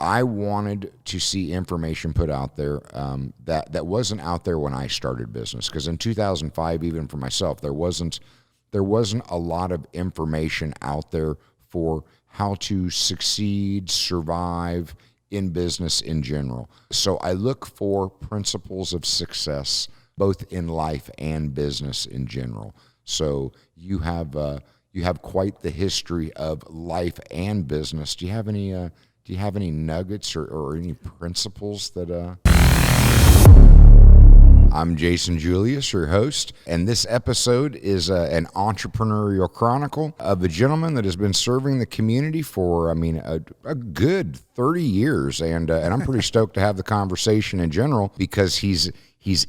I wanted to see information put out there that wasn't out there when I started business. Because in 2005, even for myself, there wasn't a lot of information out there for how to succeed, survive in business in general. So I look for principles of success, both in life and business in general. So you have quite the history of life and business. Do you have any nuggets or any principles that? I'm Jason Julius, your host, and this episode is an entrepreneurial chronicle of a gentleman that has been serving the community for, a good 30 years, and I'm pretty stoked to have the conversation in general because he's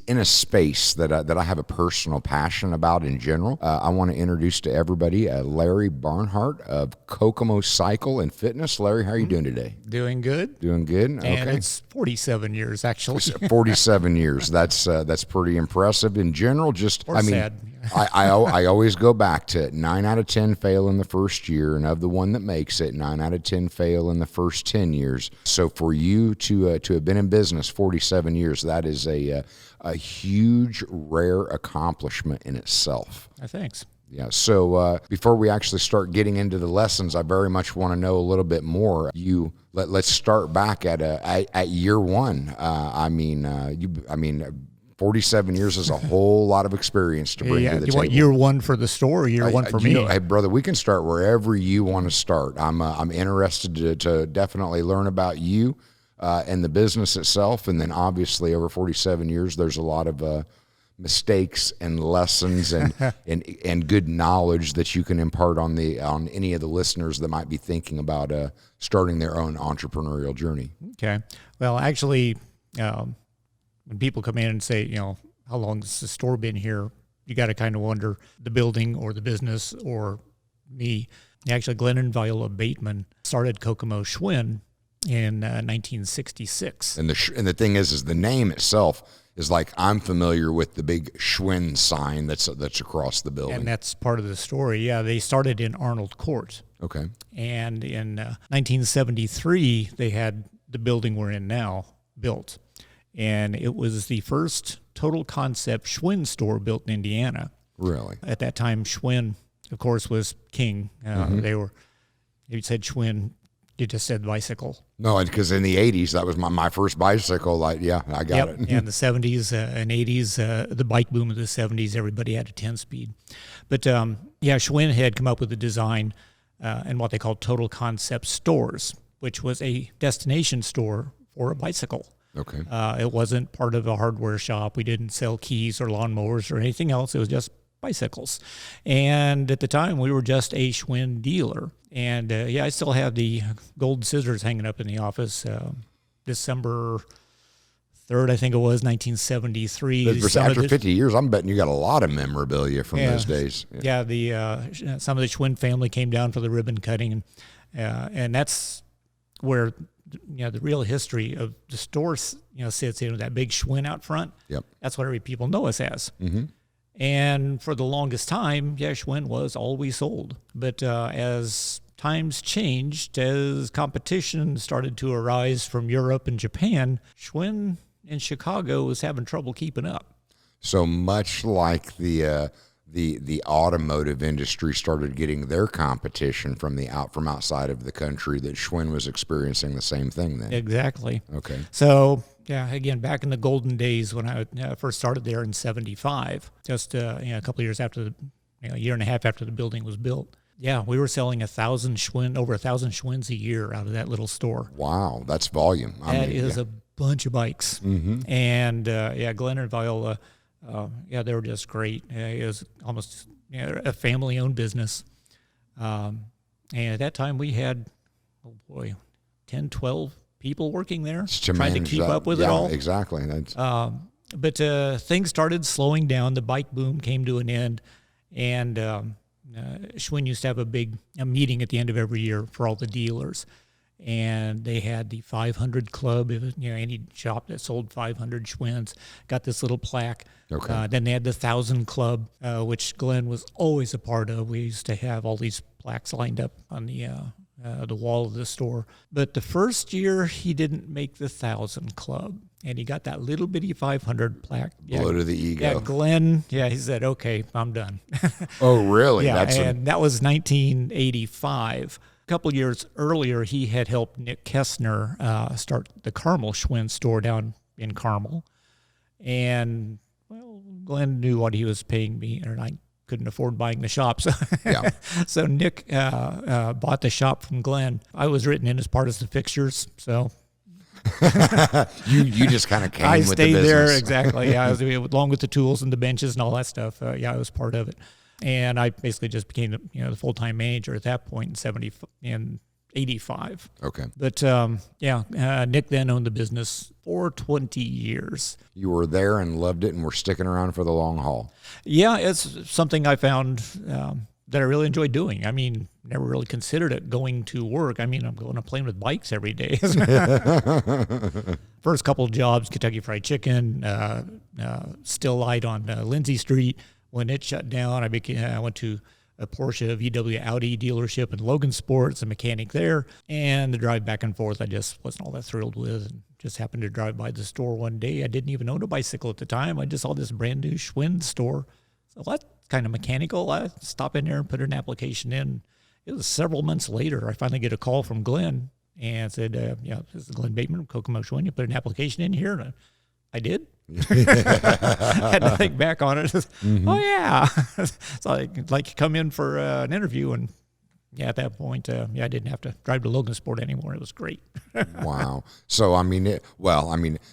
in a space that I have a personal passion about in general. I want to introduce to everybody Larry Barnhart of Kokomo Cycle and Fitness. Larry, how are you doing today? Doing good. Doing good? Okay. And it's 47 years, actually. 47 years. That's pretty impressive in general. Sad. I always go back to it. 9 out of 10 fail in the first year, and of the one that makes it, 9 out of 10 fail in the first 10 years. So for you to have been in business 47 years, that is a huge, rare accomplishment in itself. Thanks. Yeah. So before we actually start getting into the lessons, I very much want to know a little bit more. Let's start back at year one. 47 years is a whole lot of experience to bring to the table. You want year one for the store or year one for me? Hey, brother, we can start wherever you want to start. I'm interested to definitely learn about you and the business itself. And then obviously over 47 years, there's a lot of mistakes and lessons and good knowledge that you can impart on any of the listeners that might be thinking about starting their own entrepreneurial journey. Okay. Well, actually, when people come in and say, how long has the store been here? You got to kind of wonder the building or the business or me. Actually, Glenn and Viola Bateman started Kokomo Schwinn in 1966. And the thing is the name itself is like, I'm familiar with the big Schwinn sign that's across the building. And that's part of the story. Yeah, they started in Arnold Court. Okay. And in 1973, they had the building we're in now built. And it was the first total concept Schwinn store built in Indiana. Really? At that time, Schwinn, of course, was king. You said Schwinn, you just said bicycle. No, because in the 80s, that was my first bicycle. I got it. Yeah, in the 70s and 80s, the bike boom of the 70s, everybody had a 10-speed. But, Schwinn had come up with a design and what they called total concept stores, which was a destination store for a bicycle. Okay. It wasn't part of a hardware shop. We didn't sell keys or lawnmowers or anything else. It was just bicycles. And at the time, we were just a Schwinn dealer. And I still have the gold scissors hanging up in the office. December 3rd, I think it was, 1973. After 50 years, I'm betting you got a lot of memorabilia from those days. Yeah, some of the Schwinn family came down for the ribbon cutting. And that's where the real history of the store, sits in that big Schwinn out front. Yep. That's what every people know us as. Mm-hmm. And for the longest time, Schwinn was all we sold. But as times changed, as competition started to arise from Europe and Japan, Schwinn in Chicago was having trouble keeping up. So much like the automotive industry started getting their competition from outside of the country, that Schwinn was experiencing the same thing then. Exactly. Okay. So, again, back in the golden days when I first started there in 75, just a couple of years after a year and a half after the building was built. Yeah, we were selling over 1,000 Schwinns a year out of that little store. Wow, that's volume. That is a bunch of bikes. Mm-hmm. And Glenn and Viola, they were just great. It was almost a family-owned business. And at that time, we had, 10, 12 people working there, trying to keep up with it all. Yeah, exactly. But things started slowing down. The bike boom came to an end. And Schwinn used to have a meeting at the end of every year for all the dealers. And they had the 500 Club. It was, any shop that sold 500 Schwinns got this little plaque. Okay. Then they had the 1,000 Club, which Glenn was always a part of. We used to have all these plaques lined up on the the wall of the store. But the first year, he didn't make the 1,000 club, and he got that little bitty 500 plaque. Blow to the ego. Yeah, Glenn. Yeah, he said, "Okay, I'm done." Oh, really? Yeah, that was 1985. A couple years earlier, he had helped Nick Kessner start the Carmel Schwinn store down in Carmel, and well, Glenn knew what he was paying me, and I couldn't afford buying the shop. So, yeah. So Nick bought the shop from Glenn. I was written in as part of the fixtures, so you just kind of came with the business. I stayed there, exactly. Yeah, I was, along with the tools and the benches and all that stuff. I was part of it, and I basically just became the full-time manager at that point in 85. Okay. But Nick then owned the business for 20 years. You were there and loved it and were sticking around for the long haul. Yeah, it's something I found that I really enjoy doing. I mean, never really considered it going to work. I mean, I'm going to plane with bikes every day. First couple of jobs, Kentucky Fried Chicken, Still Light on Lindsay Street. When it shut down, I went to a Porsche VW Audi dealership in Logan Sports, a mechanic there, and the drive back and forth I just wasn't all that thrilled with, and just happened to drive by the store one day. I didn't even own a bicycle at the time. I just saw this brand new Schwinn store. So that's kind of mechanical. I stopped in there and put an application in. It was several months later, I finally get a call from Glenn and said, this is Glenn Bateman from Kokomo Schwinn. You put an application in here? And I did. Had to think back on it. Mm-hmm. Oh, yeah. So I'd like to come in for an interview. And at that point, I didn't have to drive to Logan Sport anymore. It was great. Wow. So,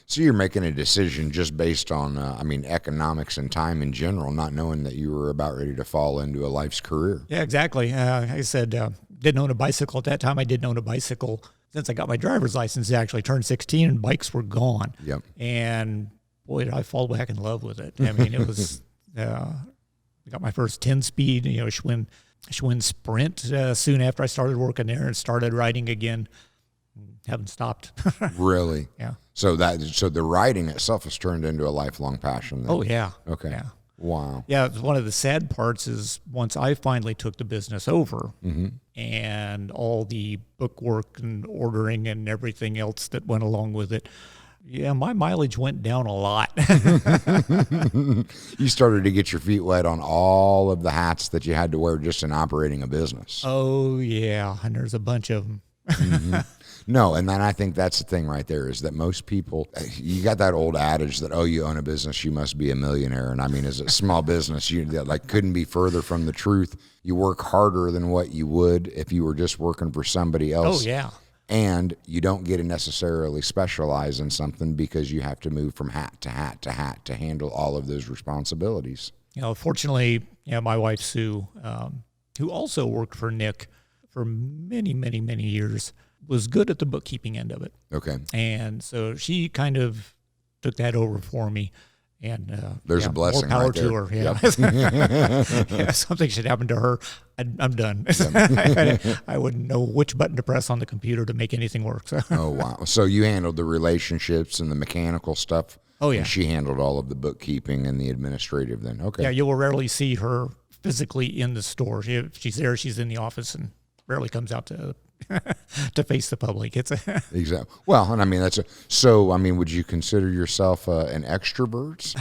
so you're making a decision just based on, economics and time in general, not knowing that you were about ready to fall into a life's career. Yeah, exactly. I said, didn't own a bicycle at that time. I didn't own a bicycle since I got my driver's license. I actually turned 16 and bikes were gone. Yep. And boy, did I fall back in love with it. I mean, it was, I got my first 10-speed, Schwinn Sprint soon after I started working there, and started riding again. Haven't stopped. Really? Yeah. So the riding itself has turned into a lifelong passion then. Oh, yeah. Okay. Yeah. Wow. Yeah, one of the sad parts is once I finally took the business over, mm-hmm. and all the bookwork and ordering and everything else that went along with it, yeah, my mileage went down a lot. You started to get your feet wet on all of the hats that you had to wear just in operating a business. Oh, yeah, and there's a bunch of them. Mm-hmm. No, and then I think that's the thing right there is that most people, you got that old adage that, you own a business, you must be a millionaire. And I mean, as a small business, you couldn't be further from the truth. You work harder than what you would if you were just working for somebody else. Oh, yeah. And you don't get to necessarily specialize in something because you have to move from hat to hat to hat to handle all of those responsibilities. Fortunately, my wife, Sue, who also worked for Nick for many, many, many years, was good at the bookkeeping end of it. Okay. And so she kind of took that over for me. And there's a blessing more power right there. to her. Yeah. Yep. Something should happen to her, I'm done. I wouldn't know which button to press on the computer to make anything work. So. Oh, wow. So you handled the relationships and the mechanical stuff. Oh, yeah. And she handled all of the bookkeeping and the administrative then. Okay. Yeah, you will rarely see her physically in the store. If she's there, she's in the office and rarely comes out to face the public. It's exactly. Well, and I mean would you consider yourself an extrovert?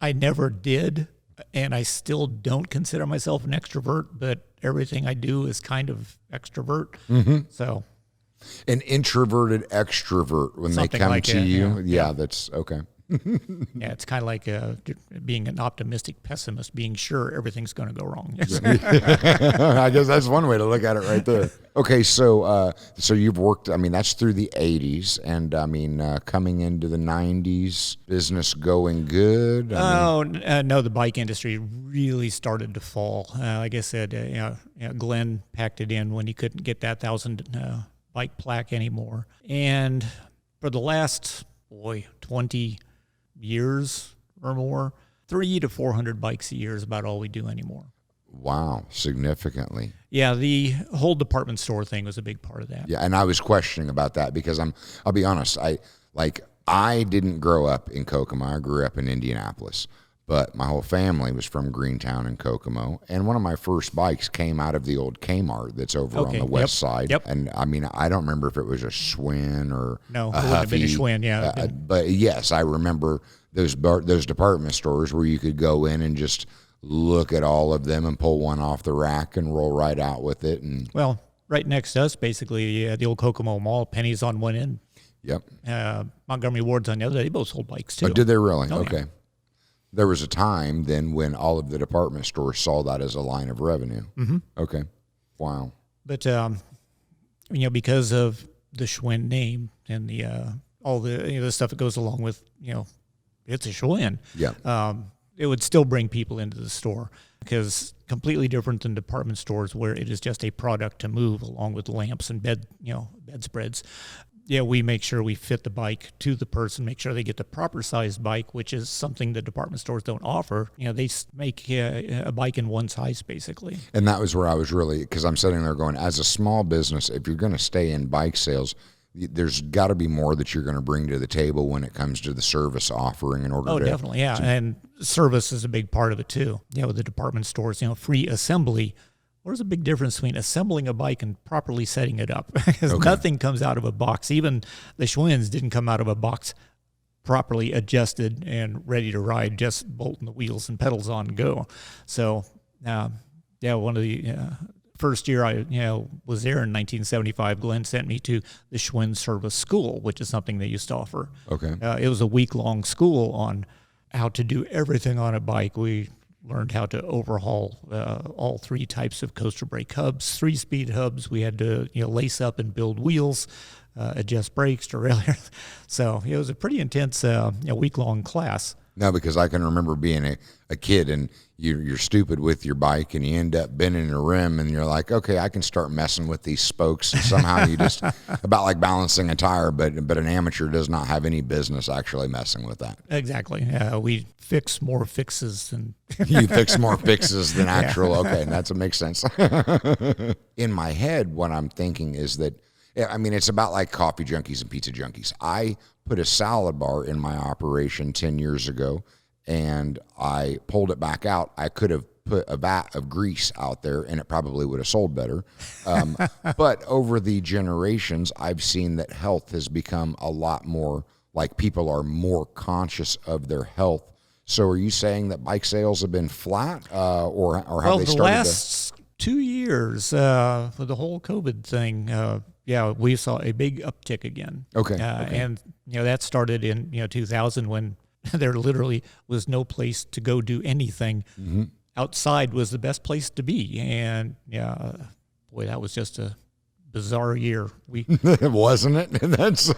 I never did, and I still don't consider myself an extrovert, but everything I do is kind of extrovert. Mm-hmm. So an introverted extrovert when they come like to that, you. Yeah, that's okay. Yeah, it's kind of like being an optimistic pessimist, being sure everything's going to go wrong. I guess that's one way to look at it right there. Okay, so you've worked, that's through the 80s, and coming into the 90s, business going good? No, the bike industry really started to fall. Like I said, Glenn packed it in when he couldn't get that 1,000 bike plaque anymore. And for the last, 20 years or more, 300 to 400 bikes a year is about all we do anymore. Wow, significantly. Yeah, the whole department store thing was a big part of that. Yeah, and I was questioning about that because I'll be honest, I didn't grow up in Kokomo. I grew up in Indianapolis. but my whole family was from Greentown and Kokomo. And one of my first bikes came out of the old Kmart that's over on the west side. Yep. And I mean, I don't remember if it was a Schwinn or No, a it wouldn't have been a Huffy. Schwinn, yeah. But yes, I remember those department stores where you could go in and just look at all of them and pull one off the rack and roll right out with it. And Well, right next to us, basically, the old Kokomo Mall, Penny's on one end, yep. Montgomery Ward's on the other. They both sold bikes too. Oh, did they really? Oh, Okay. yeah. There was a time then when all of the department stores saw that as a line of revenue. Mm-hmm. Okay. Wow. But because of the Schwinn name and the all the the stuff that goes along with it's a Schwinn. Yeah. It would still bring people into the store because completely different than department stores where it is just a product to move along with lamps and bedspreads. Yeah, we make sure we fit the bike to the person, make sure they get the proper sized bike, which is something that department stores don't offer. They make a bike in one size, basically. And that was where I was really, because I'm sitting there going, as a small business, if you're going to stay in bike sales, there's got to be more that you're going to bring to the table when it comes to the service offering in order to... Oh, definitely, yeah. And service is a big part of it, too. With the department stores, free assembly. There's a big difference between assembling a bike and properly setting it up. Because nothing comes out of a box. Even the Schwinns didn't come out of a box properly adjusted and ready to ride, just bolting the wheels and pedals on and go. So, one of the first year I was there in 1975, Glenn sent me to the Schwinn Service School, which is something they used to offer. Okay. It was a week-long school on how to do everything on a bike. We learned how to overhaul all three types of coaster brake hubs, 3-speed hubs. We had to lace up and build wheels, adjust brakes, derailleur. So it was a pretty intense week-long class. No, because I can remember being a kid and you're stupid with your bike and you end up bending a rim and you're like, okay, I can start messing with these spokes. And somehow you just, about like balancing a tire, but an amateur does not have any business actually messing with that. Exactly. We fix more fixes than... You fix more fixes than actual. Okay, and that makes sense. In my head, what I'm thinking is that, I mean, it's about like coffee junkies and pizza junkies. I put a salad bar in my operation 10 years ago, and I pulled it back out. I could have put a vat of grease out there, and it probably would have sold better. But over the generations, I've seen that health has become a lot more, like people are more conscious of their health. So are you saying that bike sales have been flat, or have they started the last 2 years with the whole COVID thing, we saw a big uptick again. Okay. And that started in 2000 when there literally was no place to go do anything. Mm-hmm. Outside was the best place to be, and that was just a bizarre year. Wasn't it? That's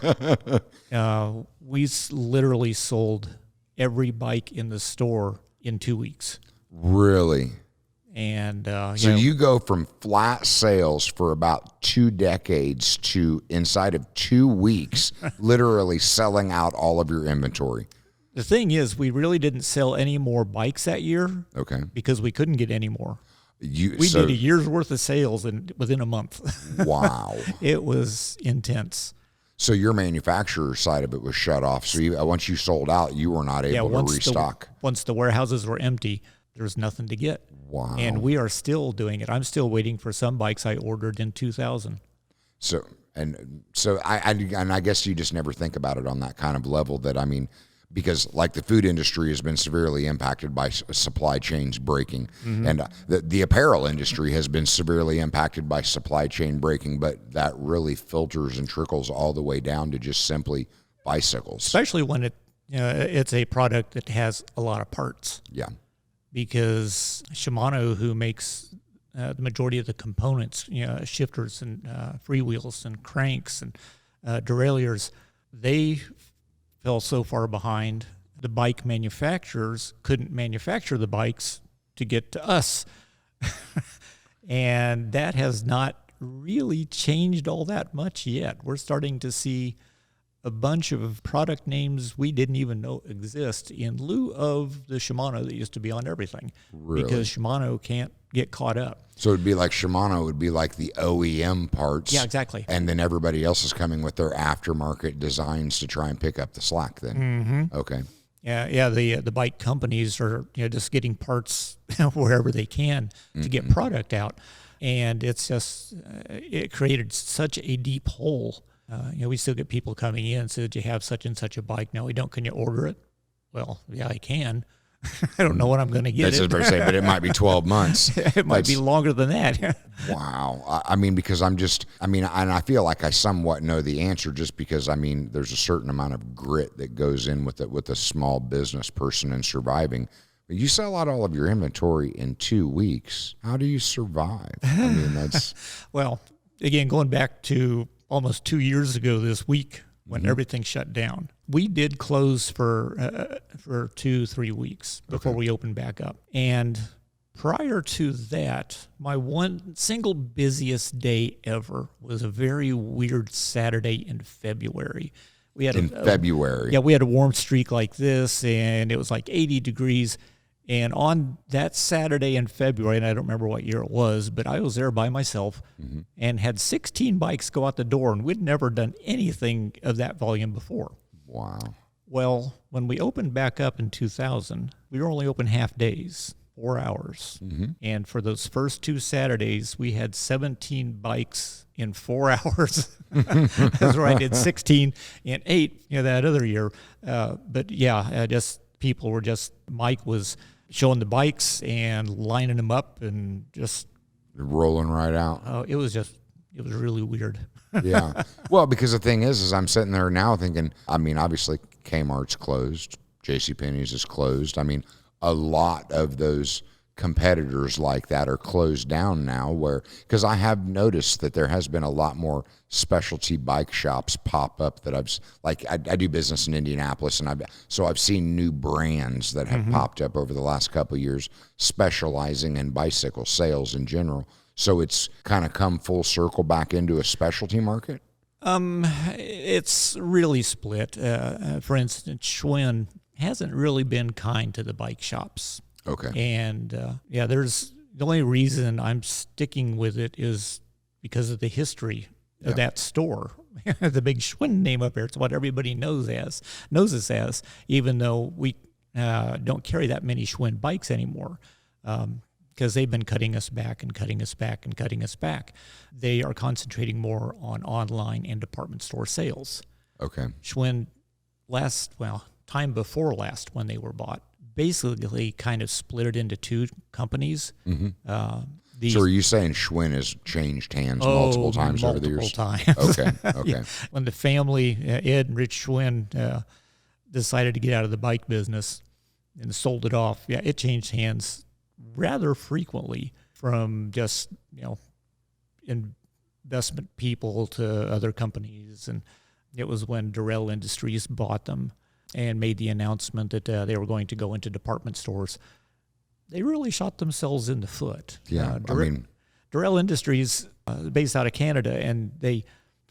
we literally sold every bike in the store in 2 weeks. Really? And so you go from flat sales for about 2 decades to inside of 2 weeks, literally selling out all of your inventory. The thing is, we really didn't sell any more bikes that year. Okay. Because we couldn't get any more. We did a year's worth of sales within a month. Wow. It was intense. So your manufacturer side of it was shut off. So once you sold out, you were not able to restock. Once the warehouses were empty, there was nothing to get. Wow. And we are still doing it. I'm still waiting for some bikes I ordered in 2000. So I guess you just never think about it on that kind of level that, I mean, because like the food industry has been severely impacted by supply chains breaking. Mm-hmm. And the apparel industry has been severely impacted by supply chain breaking, but that really filters and trickles all the way down to just simply bicycles. Especially when it's a product that has a lot of parts. Yeah. Because Shimano, who makes the majority of the components, shifters and freewheels and cranks and derailleurs, they fell so far behind. The bike manufacturers couldn't manufacture the bikes to get to us. And that has not really changed all that much yet. We're starting to see a bunch of product names we didn't even know exist in lieu of the Shimano that used to be on everything. Really? Because Shimano can't get caught up. So it'd be like Shimano would be like the OEM parts. Yeah, exactly. And then everybody else is coming with their aftermarket designs to try and pick up the slack then. Mm-hmm. Okay. Yeah, the bike companies are just getting parts wherever they can to get product out, and it's just it created such a deep hole. We still get people coming in, so that you have such and such a bike. No, we don't. Can you order it? Well, yeah, I can. I don't know when I'm going to get That's it. what I say, but it might be 12 months. It might be longer than that. Wow. I mean, because and I feel like I somewhat know the answer just because, there's a certain amount of grit that goes in with a small business person and surviving. But you sell out all of your inventory in 2 weeks. How do you survive? That's... Well, again, going back to almost 2 years ago this week when everything shut down, we did close for 2-3 weeks before we opened back up. And prior to that, my one single busiest day ever was a very weird Saturday in February. We had February. Yeah, we had a warm streak like this, and it was like 80 degrees. And on that Saturday in February, and I don't remember what year it was, but I was there by myself and had 16 bikes go out the door, and we'd never done anything of that volume before. Wow. Well, when we opened back up in 2000, we were only open half days, 4 hours. And for those first 2 Saturdays, we had 17 bikes in 4 hours. That's right, I did 16 in 8 that other year. But yeah, people were Mike was showing the bikes and lining them up and just rolling right out. It was really weird. Yeah. Well, because the thing is I'm sitting there now thinking, obviously Kmart's closed, JCPenney's is closed. A lot of those competitors like that are closed down now because I have noticed that there has been a lot more specialty bike shops pop up that I do business in Indianapolis, and I've seen new brands that have popped up over the last couple of years specializing in bicycle sales in general. So it's kind of come full circle back into a specialty market? It's really split. For instance, Schwinn hasn't really been kind to the bike shops. Okay. And there's the only reason I'm sticking with it is because of the history of that store. The big Schwinn name up there. It's what everybody knows us as, even though we don't carry that many Schwinn bikes anymore. Because they've been cutting us back and cutting us back and cutting us back. They are concentrating more on online and department store sales. Okay. Schwinn time before last when they were bought, basically kind of split it into 2 companies. So are you saying Schwinn has changed hands multiple times over the years? Multiple times. Okay. Yeah. When the family, Ed and Rich Schwinn, decided to get out of the bike business and sold it off, it changed hands rather frequently from just, investment people to other companies. And it was when Durrell Industries bought them and made the announcement that they were going to go into department stores. They really shot themselves in the foot. Yeah, Durrell Industries, based out of Canada, and the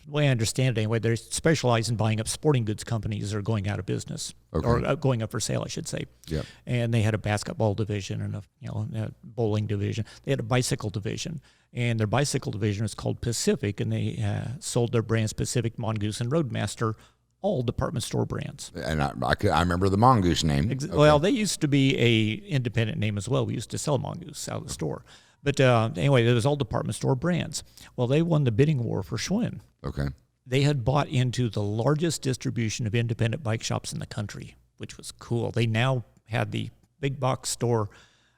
way I understand it anyway, they specialize in buying up sporting goods companies that are going out of business, or going up for sale, I should say. Yep. And they had a basketball division and a bowling division. They had a bicycle division, and their bicycle division is called Pacific, and they sold their brands Pacific, Mongoose, and Roadmaster, all department store brands. And I remember the Mongoose name. Well, they used to be a independent name as well. We used to sell Mongoose out of the store. But anyway, it was all department store brands. Well, they won the bidding war for Schwinn. Okay. They had bought into the largest distribution of independent bike shops in the country, which was cool. They now had the big box store,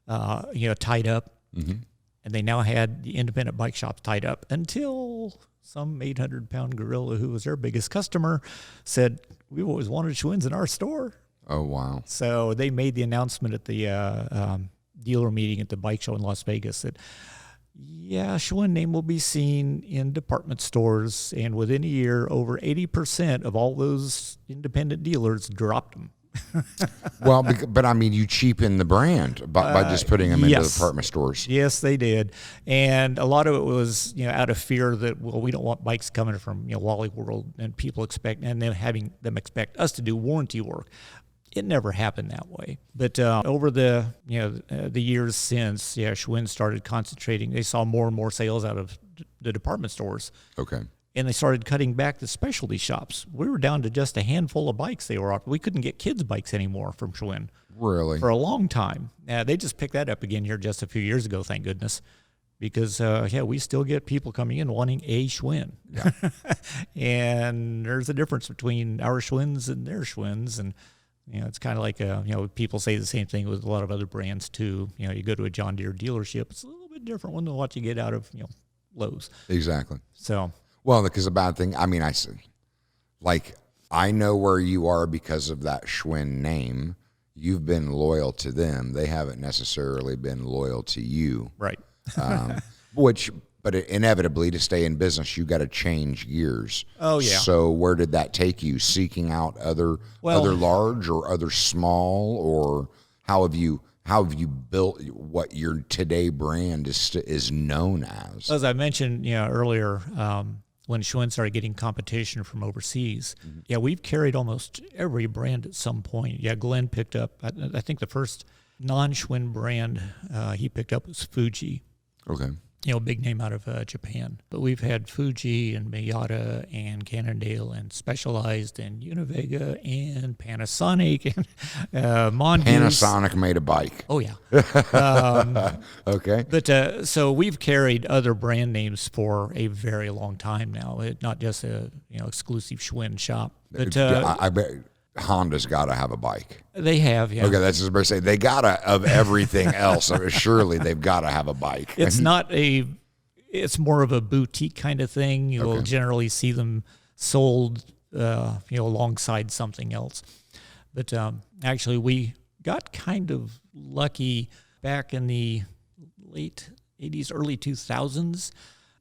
tied up, and they now had the independent bike shops tied up until some 800-pound gorilla who was their biggest customer said, "We've always wanted Schwinn's in our store." Oh, wow. So they made the announcement at the dealer meeting at the bike show in Las Vegas that, Schwinn name will be seen in department stores. And within a year, over 80% of all those independent dealers dropped them. Well, but you cheapen the brand by just putting them into department stores. Yes, they did. And a lot of it was, out of fear that, we don't want bikes coming from, Wally World and people expect expect us to do warranty work. It never happened that way. But over the years since, Schwinn started concentrating. They saw more and more sales out of the department stores. Okay. and they started cutting back the specialty shops. We were down to just a handful of bikes they were offering. We couldn't get kids' bikes anymore from Schwinn. Really? For a long time. They just picked that up again here just a few years ago, thank goodness. Because, we still get people coming in wanting a Schwinn. Yeah. And there's a difference between our Schwinns and their Schwinns. And, it's kind of like, people say the same thing with a lot of other brands too. You go to a John Deere dealership, it's a little bit different than what you get out of, Lowe's. Exactly. So. Well, because the bad thing, I know where you are because of that Schwinn name. You've been loyal to them. They haven't necessarily been loyal to you. Right. But inevitably, to stay in business, you got to change gears. Oh yeah. So where did that take you? Seeking out other large or other small, or how have you built what your today brand is known as? As I mentioned, earlier, when Schwinn started getting competition from overseas, we've carried almost every brand at some point. Yeah, Glenn picked up. I think the first non-Schwinn brand he picked up was Fuji. Okay. Big name out of Japan. But we've had Fuji and Miyata and Cannondale and Specialized and Univega and Panasonic and Mongoose. Panasonic made a bike. Oh, yeah. Okay. But so we've carried other brand names for a very long time now. Not just a exclusive Schwinn shop. But I bet Honda's got to have a bike. They have, yeah. Okay, that's just about to say they gotta of everything else. Surely they've got to have a bike. It's it's more of a boutique kind of thing. You'll generally see them sold, alongside something else. But actually, we got kind of lucky back in the late 80s, early 2000s.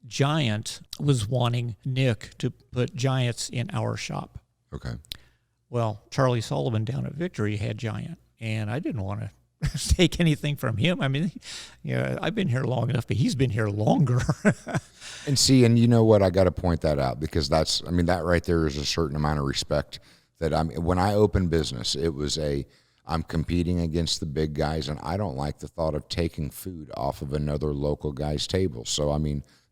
Giant was wanting Nick to put Giants in our shop. Okay. Well, Charlie Sullivan down at Victory had Giant, and I didn't want to take anything from him. I mean, I've been here long enough, but he's been here longer. And you know what? I got to point that out because that right there is a certain amount of respect that when I opened business, it was I'm competing against the big guys, and I don't like the thought of taking food off of another local guy's table. So,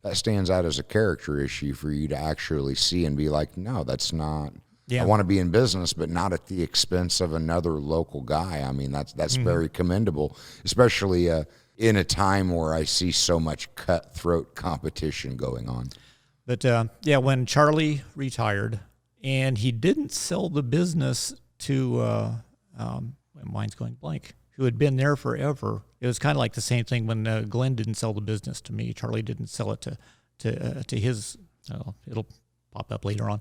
that stands out as a character issue for you to actually see and be like, no, that's not. Yeah. I want to be in business, but not at the expense of another local guy. That's very commendable, especially in a time where I see so much cutthroat competition going on. But when Charlie retired, and he didn't sell the business to, mine's going blank, who had been there forever. It was kind of like the same thing when Glenn didn't sell the business to me. Charlie didn't sell it to his. It'll pop up later on.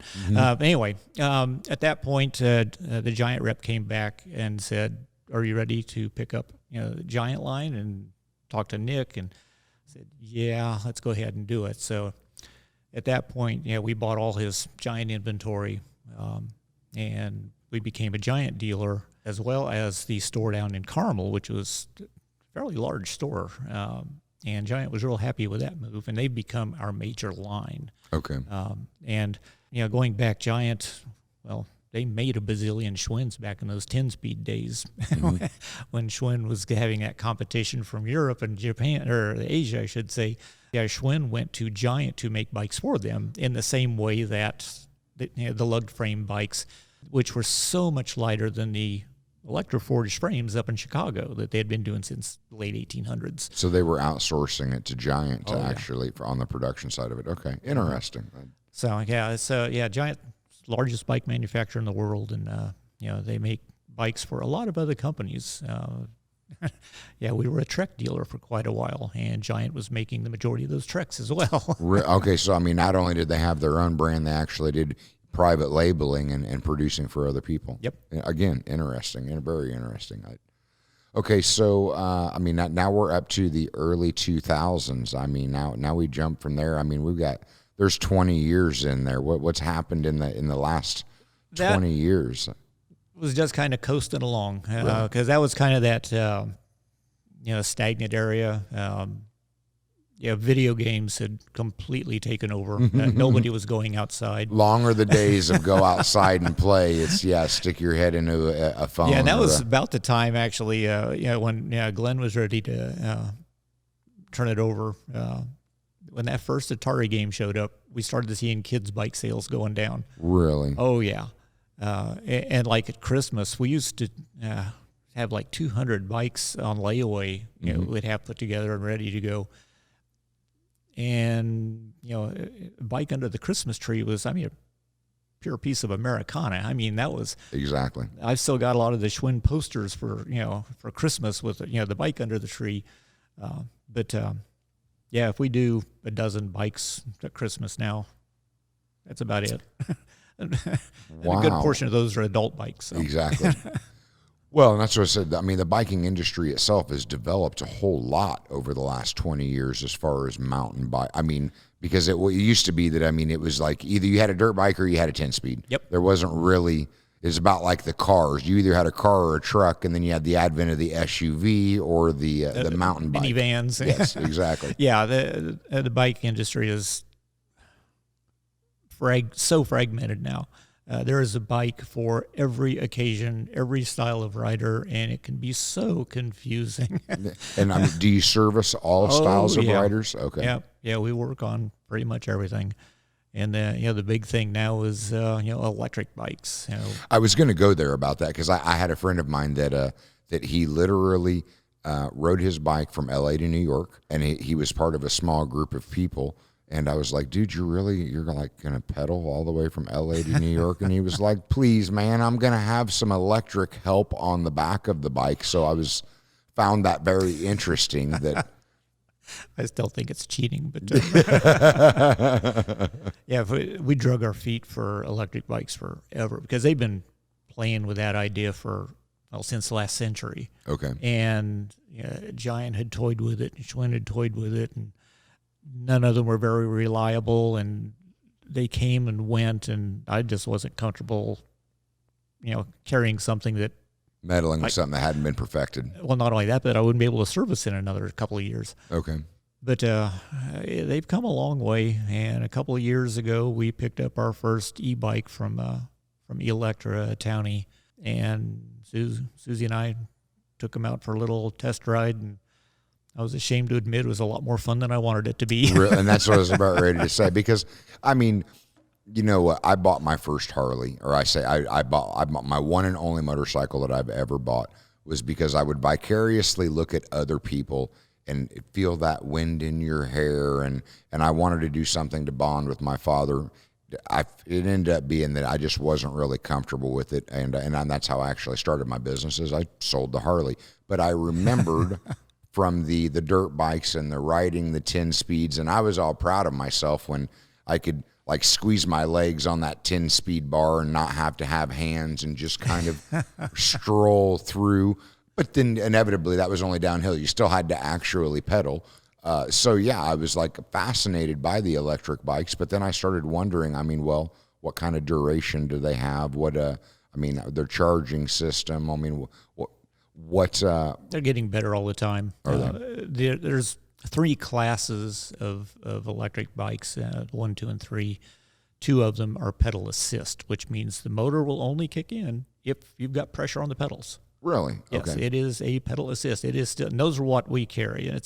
Anyway, at that point, the Giant rep came back and said, "Are you ready to pick up the Giant line?" And talked to Nick and said, "Yeah, let's go ahead and do it." So at that point, we bought all his Giant inventory, and we became a Giant dealer, as well as the store down in Carmel, which was a fairly large store. And Giant was real happy with that move, and they've become our major line. Okay. And going back, Giant, well, they made a bazillion Schwinns back in those 10-speed days when Schwinn was having that competition from Europe and Japan, or Asia, I should say. Yeah, Schwinn went to Giant to make bikes for them in the same way that the lugged frame bikes, which were so much lighter than the electroforged frames up in Chicago that they had been doing since the late 1800s. So they were outsourcing it to Giant on the production side of it. Okay, interesting. So Giant, largest bike manufacturer in the world, and they make bikes for a lot of other companies. We were a Trek dealer for quite a while, and Giant was making the majority of those Treks as well. Okay, so not only did they have their own brand, they actually did private labeling and producing for other people. Yep. Again, interesting and very interesting. Okay, so now we're up to the early 2000s. Now we jump from there. There's 20 years in there. What's happened in the last 20 years? Was just kind of coasting along because that was kind of that stagnant area. Video games had completely taken over. Nobody was going outside. Long are the days of go outside and play. It's stick your head into a phone. Yeah, and that was about the time actually. When Glenn was ready to turn it over. when that first Atari game showed up, we started seeing kids' bike sales going down. Really? Oh, yeah. And like at Christmas, we used to have like 200 bikes on layaway, we'd have put together and ready to go. And, a bike under the Christmas tree was, a pure piece of Americana. that was... Exactly. I've still got a lot of the Schwinn posters for Christmas with, the bike under the tree. But if we do a dozen bikes at Christmas now, that's about it. And Wow. a good portion of those are adult bikes. So. Exactly. Well, and that's what I said. The biking industry itself has developed a whole lot over the last 20 years as far as mountain bike. Because it used to be that, it was like either you had a dirt bike or you had a 10-speed. Yep. There wasn't really, it's about like the cars. You either had a car or a truck, and then you had the advent of the SUV or the mountain bike. Minivans. Yes, exactly. Yeah, the bike industry is so fragmented now. There is a bike for every occasion, every style of rider, and it can be so confusing. And do you service all styles of riders? Okay. Yeah, we work on pretty much everything. And the big thing now is electric bikes. I was going to go there about that because I had a friend of mine that he literally rode his bike from LA to New York, and he was part of a small group of people. And I was like, dude, you're like going to pedal all the way from LA to New York? And he was like, please, man, I'm going to have some electric help on the back of the bike. So I found that very interesting. That I still think it's cheating, but we drug our feet for electric bikes forever because they've been playing with that idea since the last century. Okay. And Giant had toyed with it, and Schwinn had toyed with it, and none of them were very reliable, and they came and went, and I just wasn't comfortable, carrying something that... Meddling with something that hadn't been perfected. Well, not only that, but I wouldn't be able to service in another couple of years. Okay. But they've come a long way, and a couple of years ago, we picked up our first e-bike from Electra, a townie, and Susie and I took them out for a little test ride, and I was ashamed to admit it was a lot more fun than I wanted it to be. And that's what I was about ready to say. Because, I bought my first Harley, or I bought my one and only motorcycle that I've ever bought was because I would vicariously look at other people and feel that wind in your hair. And I wanted to do something to bond with my father. It ended up being that I just wasn't really comfortable with it. And that's how I actually started my business, is I sold the Harley. But I remembered... from the dirt bikes and the riding the 10 speeds, and I was all proud of myself when I could like squeeze my legs on that 10-speed bar and not have to have hands and just kind of stroll through. But then inevitably that was only downhill. You still had to actually pedal. I was like fascinated by the electric bikes, but then I started wondering, what kind of duration do they have? Their charging system. They're getting better all the time. There's 3 classes of electric bikes, 1, 2, and 3. 2 of them are pedal assist, which means the motor will only kick in if you've got pressure on the pedals. Really? Yes, okay. It is a pedal assist. It is still, and those are what we carry. And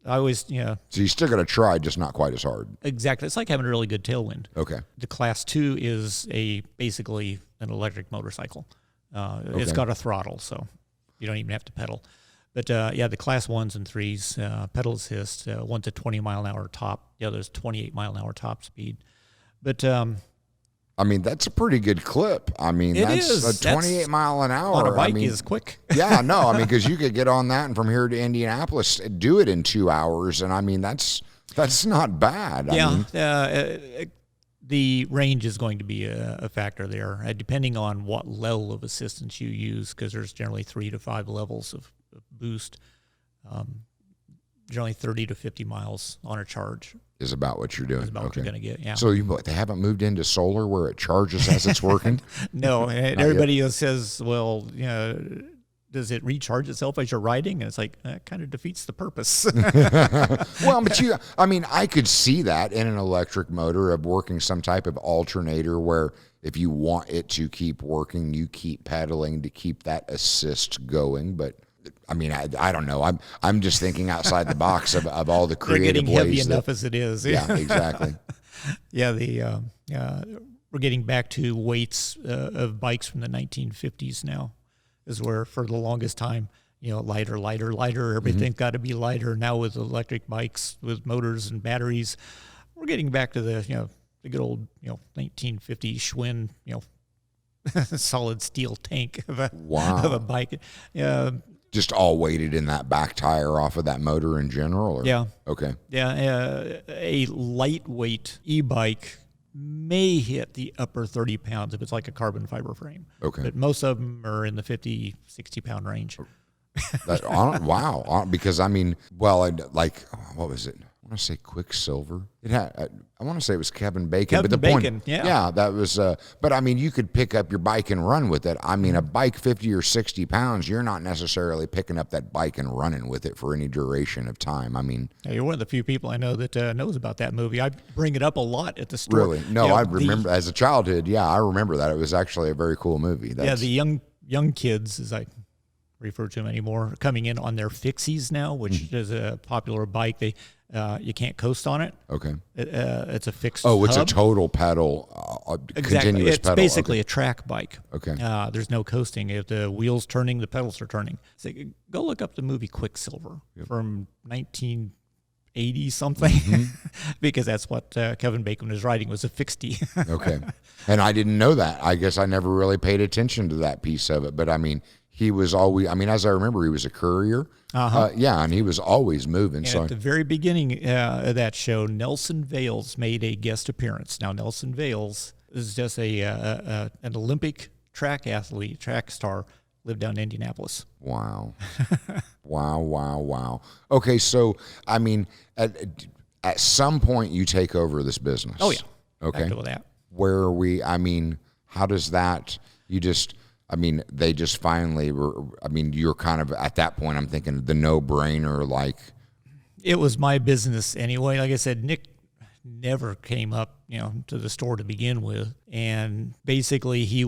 I always, So you still got to try, just not quite as hard. Exactly. It's like having a really good tailwind. Okay. The class 2 is basically an electric motorcycle. It's got a throttle, so you don't even have to pedal. But the class 1s and 3s, pedal assist, one's a 20 mile an hour top, the other's 28 mile an hour top speed. But that's a pretty good clip. That's 28 mile an hour. On a bike is quick. Yeah, no, because you could get on that and from here to Indianapolis, do it in 2 hours, and that's not bad. The range is going to be a factor there, depending on what level of assistance you use, because there's generally 3 to 5 levels of boost. Generally 30 to 50 miles on a charge is about what you're doing. Is about what you're going to get, yeah. So they haven't moved into solar where it charges as it's working? No, and everybody says, well, does it recharge itself as you're riding? And it's like, that kind of defeats the purpose. Well, but I could see that in an electric motor of working some type of alternator where if you want it to keep working, you keep pedaling to keep that assist going. But I mean, I don't know. I'm just thinking outside the box of all the They're creative getting heavy ways enough as it is. Yeah, exactly. Yeah, we're getting back to weights of bikes from the 1950s now, is where for the longest time, lighter, lighter, lighter. Everything's got to be lighter. Now with electric bikes, with motors and batteries, we're getting back to the good old 1950s Schwinn solid steel tank of a bike. Just all weighted in that back tire off of that motor in general? Or? Yeah. Okay. Yeah, a lightweight e-bike may hit the upper 30 pounds if it's like a carbon fiber frame. Okay. But most of them are in the 50, 60-pound range. Wow. Because, I mean, what was it? I want to say Quicksilver. It had. I want to say it was Kevin Bacon. Kevin Bacon, yeah, that was. But I mean, you could pick up your bike and run with it. I mean, a bike 50 or 60 pounds, you're not necessarily picking up that bike and running with it for any duration of time. I mean, you're one of the few people I know that knows about that movie. I bring it up a lot at the store. Really? No, I remember as a childhood. Yeah, I remember that. It was actually a very cool movie. The young kids, as I refer to them anymore, coming in on their fixies now, which is a popular bike. You can't coast on it. Okay. It's a fixed it's hub. a total pedal, continuous It's pedal. basically a track bike. Okay. There's no coasting. If the wheel's turning, the pedals are turning. So go look up the movie Quicksilver from 1980 something, because that's what Kevin Bacon was riding, was a fixie. Okay. And I didn't know that. I guess I never really paid attention to that piece of it. But I mean, he was always, as I remember, he was a courier. And he was always moving. And so at the very beginning of that show, Nelson Vales made a guest appearance. Now, Nelson Vales is just an Olympic track athlete, track star, lived down in Indianapolis. Wow. Wow. Okay, so, I mean, at some point you take over this business. Oh, yeah. Okay. Back to that. Where are we, how does that, they just finally were, you're kind of, at that point, I'm thinking the no-brainer, like. It was my business anyway. Like I said, Nick never came up, to the store to begin with. And basically he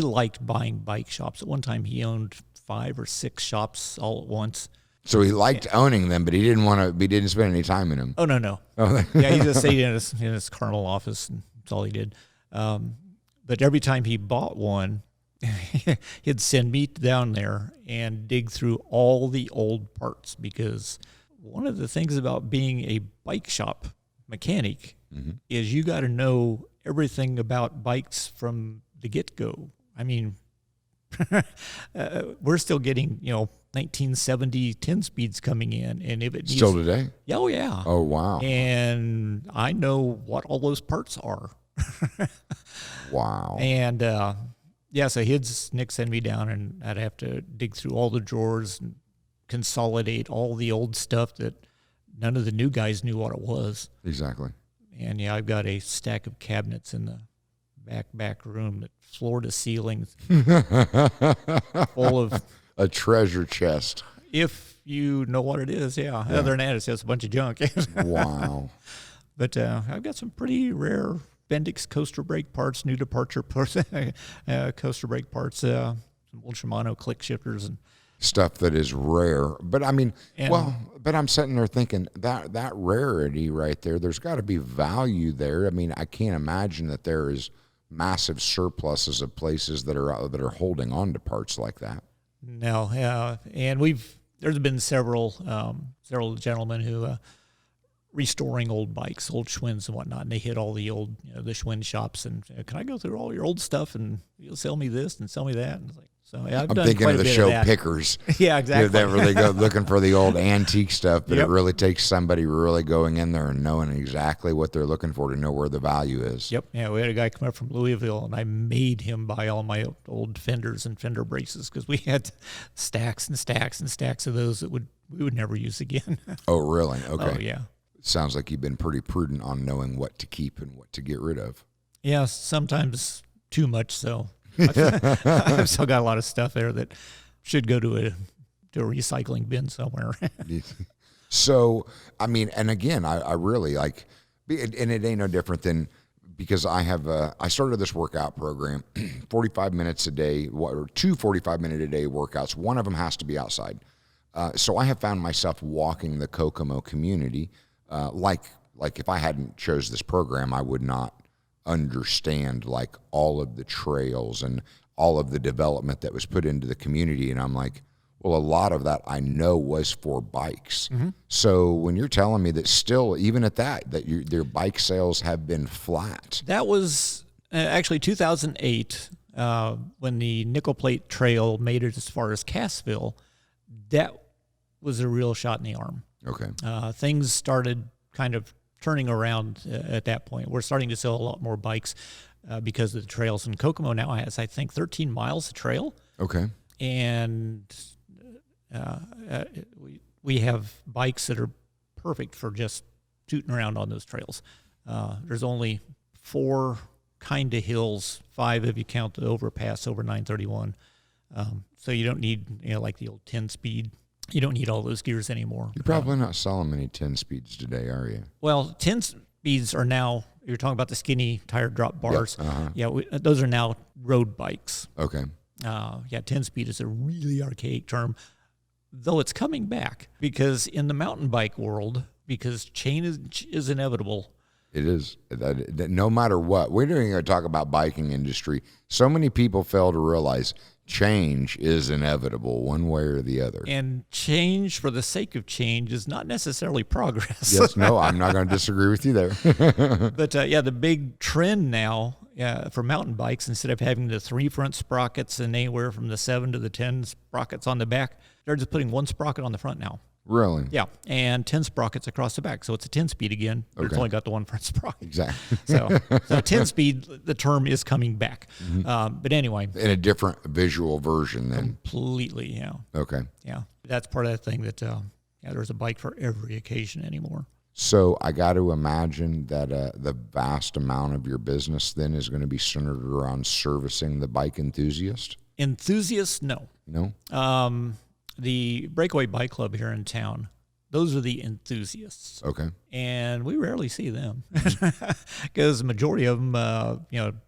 liked buying bike shops. At one time he owned 5 or 6 shops all at once. So he liked owning them, but he didn't spend any time in them. Oh, no. Yeah, he just stayed in his carnal office, and that's all he did. But every time he bought one, he'd send me down there and dig through all the old parts, because one of the things about being a bike shop mechanic is you got to know everything about bikes from the get-go. I mean, we're still getting, 1970 10 speeds coming in, and if it needs, still today? Oh, yeah. Oh, wow. And I know what all those parts are. Wow. And so Nick send me down, and I'd have to dig through all the drawers and consolidate all the old stuff that none of the new guys knew what it was. Exactly. And I've got a stack of cabinets in the back room, that floor to ceiling, full of a treasure chest. If you know what it is, yeah. Other than that, it's just a bunch of junk. Wow. But I've got some pretty rare Bendix coaster brake parts, new departure parts, coaster brake parts, some old Shimano click shifters, and stuff that is rare. But but I'm sitting there thinking that rarity right there, there's got to be value there. I can't imagine that there is massive surpluses of places that are holding on to parts like that. No, and there's been several gentlemen who restoring old bikes, old Schwinns and whatnot, and they hit all the old, the Schwinn shops, and can I go through all your old stuff and you'll sell me this and sell me that? And it's like, so I've done thinking quite of a the bit show of that. Pickers. Yeah, exactly. Where they go looking for the old antique stuff, but Yep. it really takes somebody really going in there and knowing exactly what they're looking for to know where the value is. Yep. Yeah, we had a guy come up from Louisville, and I made him buy all my old fenders and fender braces, because we had stacks and stacks and stacks of those that we would never use again. Oh, really? Okay. Oh, yeah. Sounds like you've been pretty prudent on knowing what to keep and what to get rid of. Yeah, sometimes too much so. I've still got a lot of stuff there that should go to a recycling bin somewhere. So, and again, I really like, and it ain't no different than because I started this workout program, 45 minutes a day, or 2 45-minute a day workouts. One of them has to be outside. So I have found myself walking the Kokomo community. Like if I hadn't chose this program, I would not understand like all of the trails and all of the development that was put into the community. And I'm like, well, a lot of that I know was for bikes. Mm-hmm. So when you're telling me that still, even at that their bike sales have been flat. That was actually 2008 when the Nickel Plate Trail made it as far as Cassville. That was a real shot in the arm. Okay. Things started kind of turning around at that point. We're starting to sell a lot more bikes because of the trails. And Kokomo now has, I think, 13 miles of trail. Okay. And we have bikes that are perfect for just tooting around on those trails. There's only 4 kind of hills, 5 if you count the overpass over 931. So you don't need, like the old 10-speed. You don't need all those gears anymore. You're probably not selling many 10 speeds today, are you? Well, 10 speeds are now, you're talking about the skinny tire drop bars. Yep. Uh-huh. Yeah, those are now road bikes. Okay. 10 speed is a really archaic term, though it's coming back because in the mountain bike world, because chain is inevitable. It is. That no matter what, we're going to talk about biking industry. So many people fail to realize change is inevitable one way or the other. And change for the sake of change is not necessarily progress. Yes, no, I'm not going to disagree with you there. But the big trend now for mountain bikes, instead of having the 3 front sprockets and anywhere from the 7 to the 10 sprockets on the back, they're just putting 1 sprocket on the front now. Really? Yeah, and 10 sprockets across the back. So it's a 10-speed again, but it's only got the 1 front sprocket. Exactly. So 10-speed, the term is coming back. Mm-hmm. But anyway. In a different visual version then. Completely, yeah. Okay. Yeah, that's part of that thing that, there's a bike for every occasion anymore. So I got to imagine that the vast amount of your business then is going to be centered around servicing the bike enthusiast? Enthusiasts, no. No? The Breakaway Bike Club here in town, those are the enthusiasts. Okay. And we rarely see them because the majority of them,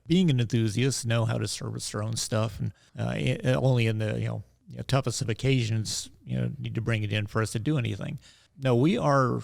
being an enthusiast, know how to service their own stuff. And only in the, toughest of occasions, need to bring it in for us to do anything. No, we are,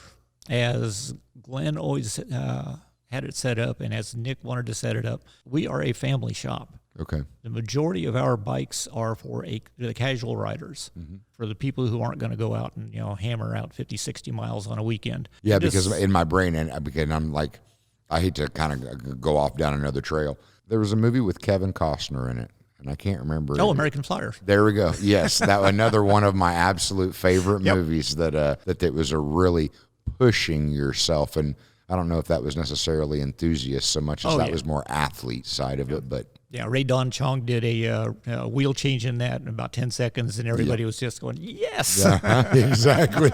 as Glenn always had it set up and as Nick wanted to set it up, we are a family shop. Okay. The majority of our bikes are for the casual riders, for the people who aren't going to go out and, hammer out 50, 60 miles on a weekend. Yeah, because in my brain, and because I'm like, I hate to kind of go off down another trail. There was a movie with Kevin Costner in it, and I can't remember. Oh, American Flyer. There we go. Yes, that another one of my absolute favorite movies that it was a really pushing yourself. And I don't know if that was necessarily enthusiast so much as was more athlete side of it, but. Yeah, Ray Don Chong did a wheel change in that in about 10 seconds, and everybody was just going, yes! Yeah, exactly.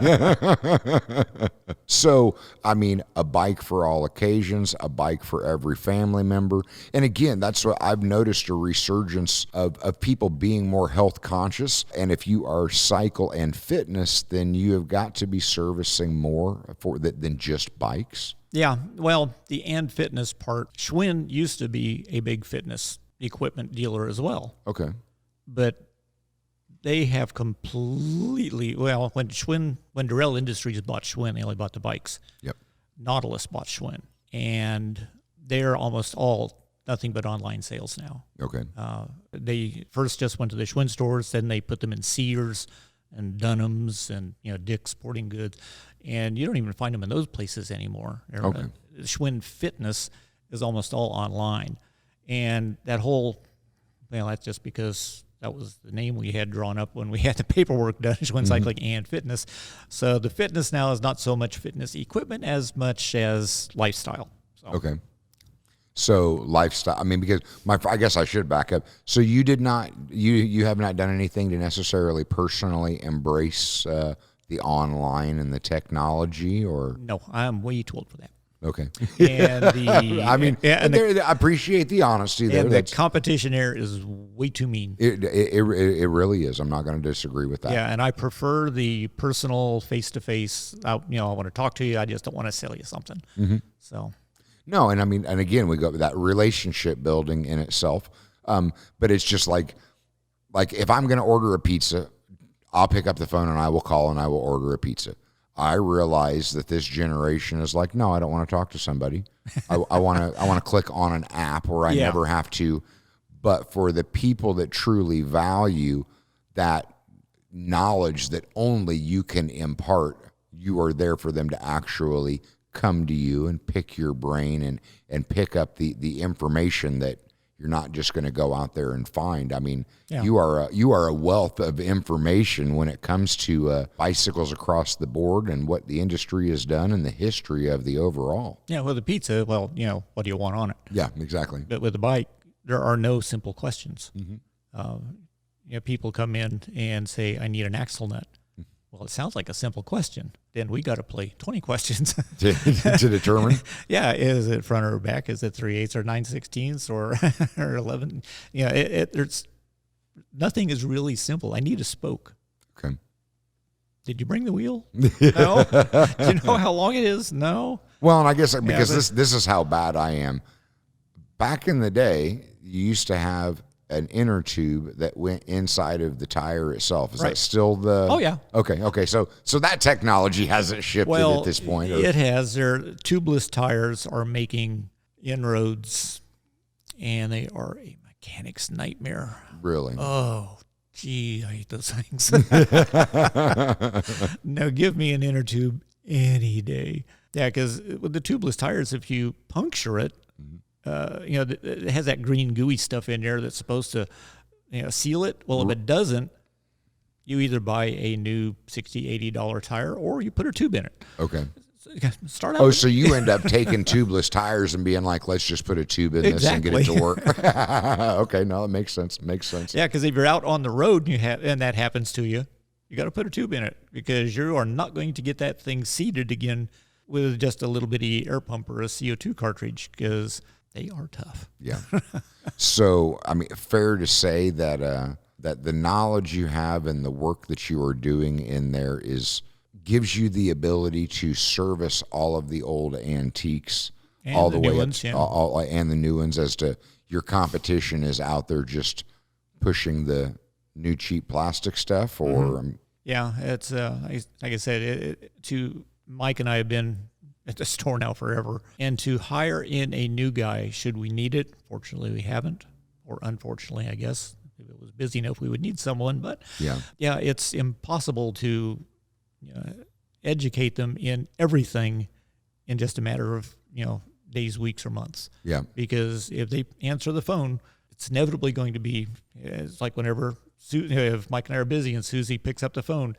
So, I mean, a bike for all occasions, a bike for every family member. And again, that's what I've noticed, a resurgence of people being more health conscious. And if you are cycle and fitness, then you have got to be servicing more than just bikes. Yeah, well, the and fitness part, Schwinn used to be a big fitness equipment dealer as well. Okay. But they have completely, when Durrell Industries bought Schwinn, they only bought the bikes. Yep. Nautilus bought Schwinn. And they're almost all nothing but online sales now. Okay. They first just went to the Schwinn stores, then they put them in Sears and Dunham's and Dick's Sporting Goods. And you don't even find them in those places anymore. Okay. Schwinn Fitness is almost all online. And that whole, that's just because that was the name we had drawn up when we had the paperwork done, Schwinn Cycling and Fitness. So the fitness now is not so much fitness equipment as much as lifestyle. So. Okay. So lifestyle, I mean, because I guess I should back up. So you did not, you have not done anything to necessarily personally embrace the online and the technology, or? No, I'm way too old for that. Okay. And I mean, I appreciate the honesty there. And the competition there is way too mean. It really is. I'm not going to disagree with that. Yeah, and I prefer the personal face-to-face. I want to talk to you. I just don't want to sell you something. Mm-hmm. So. No, and I mean, and again, we go with that relationship building in itself. But it's just like if I'm going to order a pizza, I'll pick up the phone and I will call and I will order a pizza. I realize that this generation is like, no, I don't want to talk to somebody. I want to click on an app where I never have to. But for the people that truly value that knowledge that only you can impart, you are there for them to actually come to you and pick your brain and pick up the information that you're not just going to go out there and find. I mean, you are a wealth of information when it comes to bicycles across the board and what the industry has done and the history of the overall. Yeah, with the pizza, well, what do you want on it? Yeah, exactly. But with the bike, there are no simple questions. People come in and say, I need an axle nut. Well, it sounds like a simple question. Then we got to play 20 questions to determine. Yeah, is it front or back? Is it 3/8 or 9/16 or 11? There's nothing is really simple. I need a spoke. Okay. Did you bring the wheel? No. Do you know how long it is? No. Well, and I guess because this is how bad I am. Back in the day, you used to have an inner tube that went inside of the tire itself. Is that still the? Oh yeah. Okay. So that technology hasn't shifted at this point. It has. Their tubeless tires are making inroads, and they are a mechanic's nightmare. Really? Oh, gee, I hate those things. No, give me an inner tube any day. Yeah, because with the tubeless tires, if you puncture it, it has that green gooey stuff in there that's supposed to, seal it. Well, if it doesn't, you either buy a new $60, $80 tire or you put a tube in it. Okay. Start out. So you end up taking tubeless tires and being like, let's just put a tube in this and get it to work. Okay, no, that makes sense. Yeah, because if you're out on the road and that happens to you, you got to put a tube in it because you are not going to get that thing seated again with just a little bitty air pump or a CO2 cartridge because they are tough. Yeah. So, I mean, fair to say that that the knowledge you have and the work that you are doing in there gives you the ability to service all of the old antiques, and all the way ones, up, and the new ones. As to your competition is out there just pushing the new cheap plastic stuff, or yeah, it's like I said, Mike and I have been at the store now forever, and to hire in a new guy should we need it. Fortunately, we haven't, or unfortunately, I guess if it was busy enough, we would need someone. But yeah, it's impossible to educate them in everything in just a matter of days, weeks, or months. Yeah, because if they answer the phone, it's inevitably going to be. It's like whenever if Mike and I are busy and Susie picks up the phone,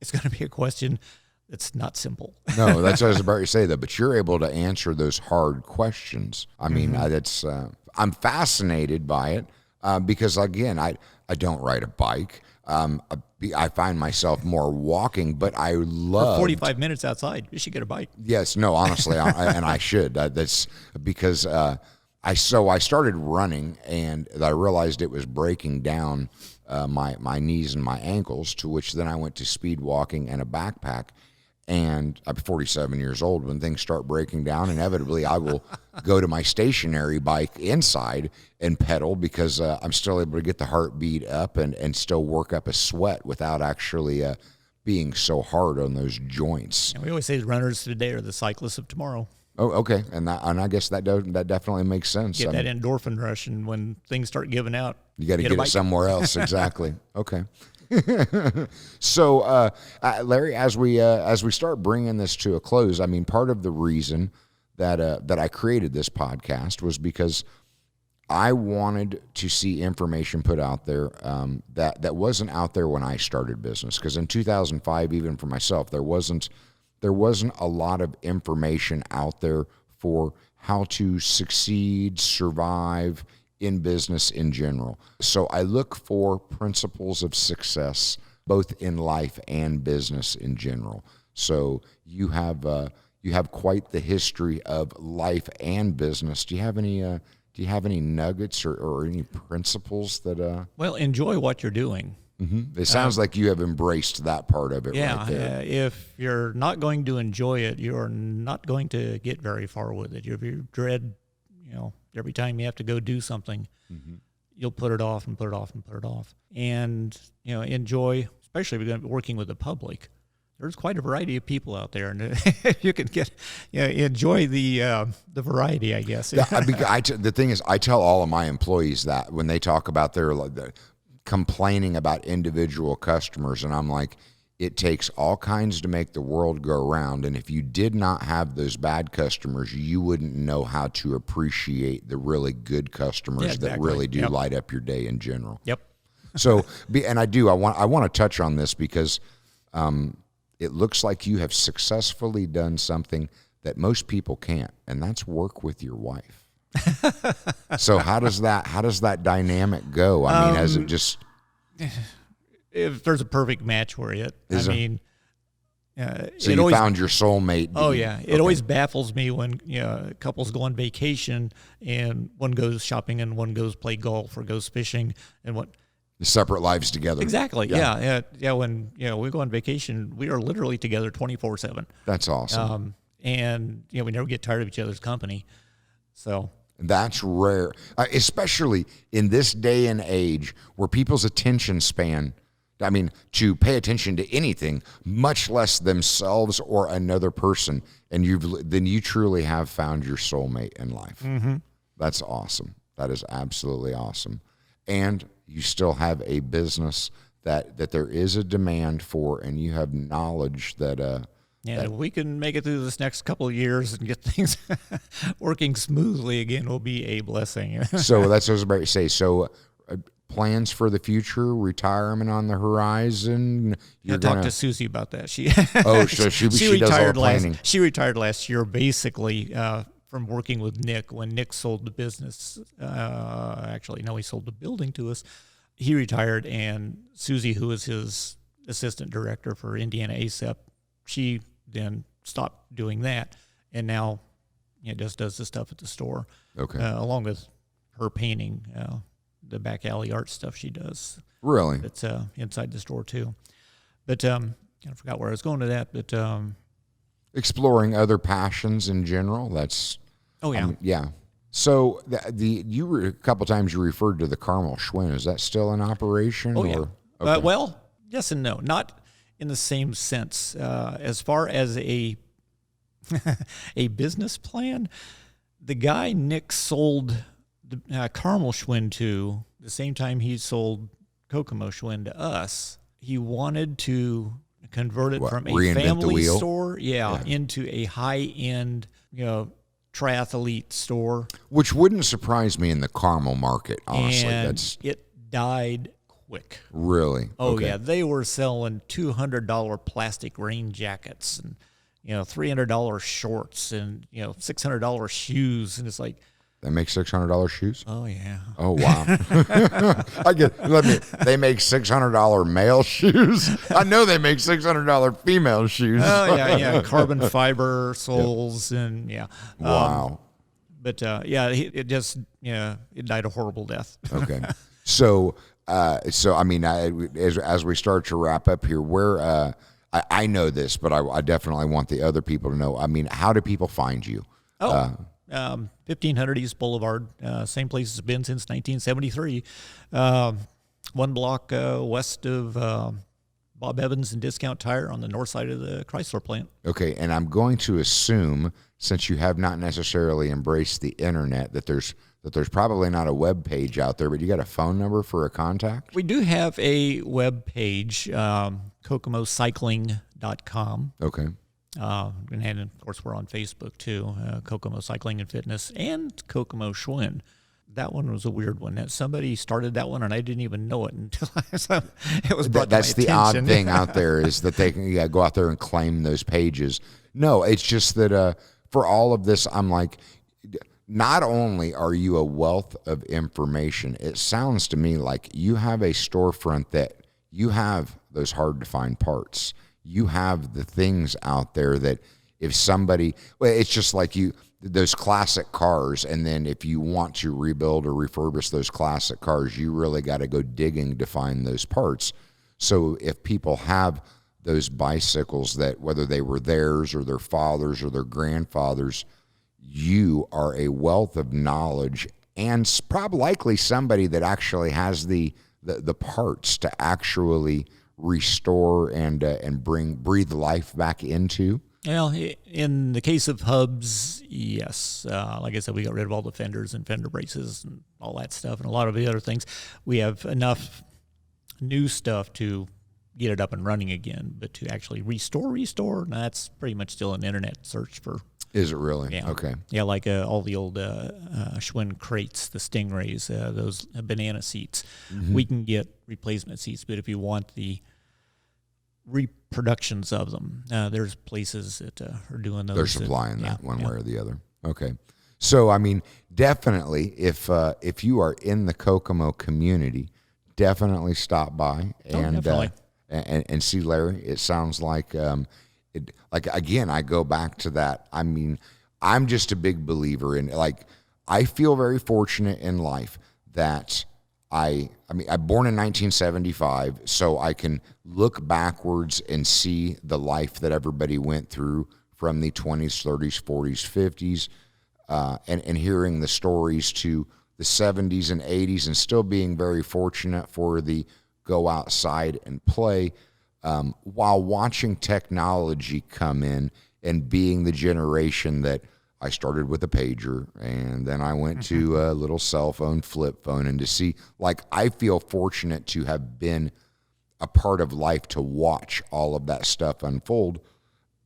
it's going to be a question. It's not simple. No, that's what I was about to say, though. But you're able to answer those hard questions. I mean, I'm fascinated by it because, again, I don't ride a bike. I find myself more walking, but I love 45 minutes outside. You should get a bike. Yes, no, honestly, and I should. That's because I started running, and I realized it was breaking down my knees and my ankles. To which then I went to speed walking and a backpack. And I'm 47 years old. When things start breaking down, inevitably I will go to my stationary bike inside and pedal because I'm still able to get the heartbeat up and still work up a sweat without actually being so hard on those joints. And we always say the runners today are the cyclists of tomorrow. Oh, okay. And I guess that definitely makes sense. Get that endorphin rush, and when things start giving out, you got to get it somewhere else. Exactly. Okay. So, Larry, as we start bringing this to a close, I mean, part of the reason that I created this podcast was because I wanted to see information put out there that wasn't out there when I started business. Because in 2005, even for myself, there wasn't a lot of information out there for how to succeed, survive in business in general. So I look for principles of success, both in life and business in general. So you have quite the history of life and business. Do you have any nuggets or any principles that? Well, enjoy what you're doing. It sounds like you have embraced that part of it right there. If you're not going to enjoy it, you're not going to get very far with it. If you dread, every time you have to go do something, you'll put it off and put it off and put it off. And, enjoy, especially if you're going to be working with the public. There's quite a variety of people out there, and you can enjoy the variety, I guess. The thing is, I tell all of my employees that when they talk about their complaining about individual customers, and I'm like, it takes all kinds to make the world go round, and if you did not have those bad customers, you wouldn't know how to appreciate the really good customers that really do light up your day in general. Yep. So, and I want to touch on this because it looks like you have successfully done something that most people can't, and that's work with your wife. So how does that dynamic go? I mean, has it just? If there's a perfect match for it, So you always, found your soulmate. Oh yeah, it always baffles me when couples go on vacation and one goes shopping and one goes play golf or goes fishing and what. Separate lives together. Exactly. Yeah. When we go on vacation, we are literally together 24/7. That's awesome. And we never get tired of each other's company. So. That's rare, especially in this day and age where people's attention span, to pay attention to anything, much less themselves or another person, and then you truly have found your soulmate in life. Mm-hmm. That's awesome. That is absolutely awesome. And you still have a business that there is a demand for, and you have knowledge that if we can make it through this next couple of years and get things working smoothly again, will be a blessing. So that's what I was about to say. So plans for the future, retirement on the horizon. I talked to Susie about that. She she does all the planning. She retired last year, basically from working with Nick when Nick sold the business. Actually, no, he sold the building to us. He retired, and Susie, who was his assistant director for Indiana ASEP, she then stopped doing that, and now just does the stuff at the store. Okay. Along with her painting, the back alley art stuff she does. Really? It's inside the store too. But I forgot where I was going to that. But exploring other passions in general. That's. Oh yeah. Yeah. So a couple times you referred to the caramel Schwinn. Is that still in operation? Oh yeah. Or? Okay. Well, yes and no. Not in the same sense. As far as a business plan, the guy Nick sold the caramel Schwinn to, the same time he sold Kokomo Schwinn to us, he wanted to convert it from a family store into a high-end, triathlete store. Which wouldn't surprise me in the caramel market, honestly. And it died quick. Really? Oh, okay. Yeah. They were selling $200 plastic rain jackets and, $300 shorts and, $600 shoes. And it's like. They make $600 shoes? Oh, yeah. Oh, wow. They make $600 male shoes. I know they make $600 female shoes. Oh, yeah. Carbon fiber soles and, yeah. Wow. But, it just, it died a horrible death. Okay. So as we start to wrap up here, where I know this, but I definitely want the other people to know. How do people find you? 1500 East Boulevard, same place it's been since 1973. 1 block west of Bob Evans and Discount Tire on the north side of the Chrysler plant. Okay, and I'm going to assume, since you have not necessarily embraced the internet, that there's probably not a web page out there, but you got a phone number for a contact? We do have a web page, kokomocycling.com. Okay. And of course, we're on Facebook too, Kokomo Cycling and Fitness and Kokomo Schwinn. That one was a weird one. That somebody started that one, and I didn't even know it until it was brought to my attention. That's the odd thing out there is that they can go out there and claim those pages. No, it's just that for all of this, I'm like, not only are you a wealth of information, it sounds to me like you have a storefront that you have those hard-to-find parts. You have the things out there that if somebody, well, it's just like those classic cars, and then if you want to rebuild or refurbish those classic cars, you really got to go digging to find those parts. So if people have those bicycles that, whether they were theirs or their father's or their grandfather's, you are a wealth of knowledge, and probably likely somebody that actually has the parts to actually restore and breathe life back into. Well, in the case of hubs, yes. Like I said, we got rid of all the fenders and fender braces and all that stuff, and a lot of the other things. We have enough new stuff to get it up and running again, but to actually restore, that's pretty much still an internet search for. Is it really? Yeah. Okay. Yeah, like all the old Schwinn crates, the Stingrays, those banana seats. Mm-hmm. We can get replacement seats, but if you want the reproductions of them, there's places that are doing those. They're supplying that yeah, one yeah. way or the other. Okay. So, I mean, definitely, if you are in the Kokomo community, definitely stop by and see Larry. It sounds like, again, I go back to that. I mean, I'm just a big believer in, I feel very fortunate in life that I'm born in 1975, so I can look backwards and see the life that everybody went through from the 20s, 30s, 40s, 50s, and hearing the stories to the 70s and 80s, and still being very fortunate for the go outside and play, while watching technology come in and being the generation that I started with a pager, and then I went to a little cell phone, flip phone, and to see, I feel fortunate to have been a part of life to watch all of that stuff unfold,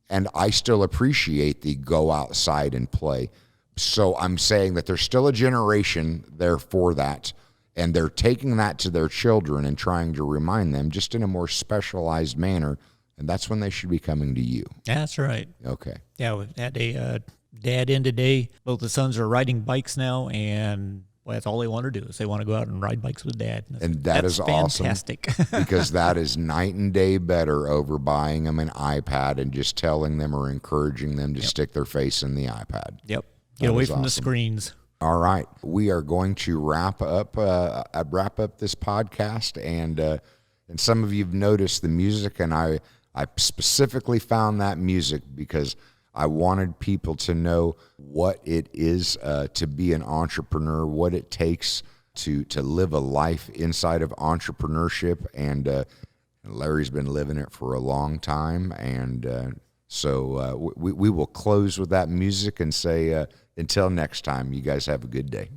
and I still appreciate the go outside and play. So I'm saying that there's still a generation there for that, and they're taking that to their children and trying to remind them just in a more specialized manner, and that's when they should be coming to you. That's right. Okay. Yeah, we've had a dad in today. Both the sons are riding bikes now, and that's all they want to do is they want to go out and ride bikes with dad. And that's fantastic. Awesome because that is night and day better over buying them an iPad and just telling them or encouraging them to stick their face in the iPad. Yep. Get away from the screens. All right, we are going to wrap up this podcast, and some of you've noticed the music, and I specifically found that music because I wanted people to know what it is to be an entrepreneur, what it takes to live a life inside of entrepreneurship, and Larry's been living it for a long time, and so we will close with that music and say until next time, you guys have a good day.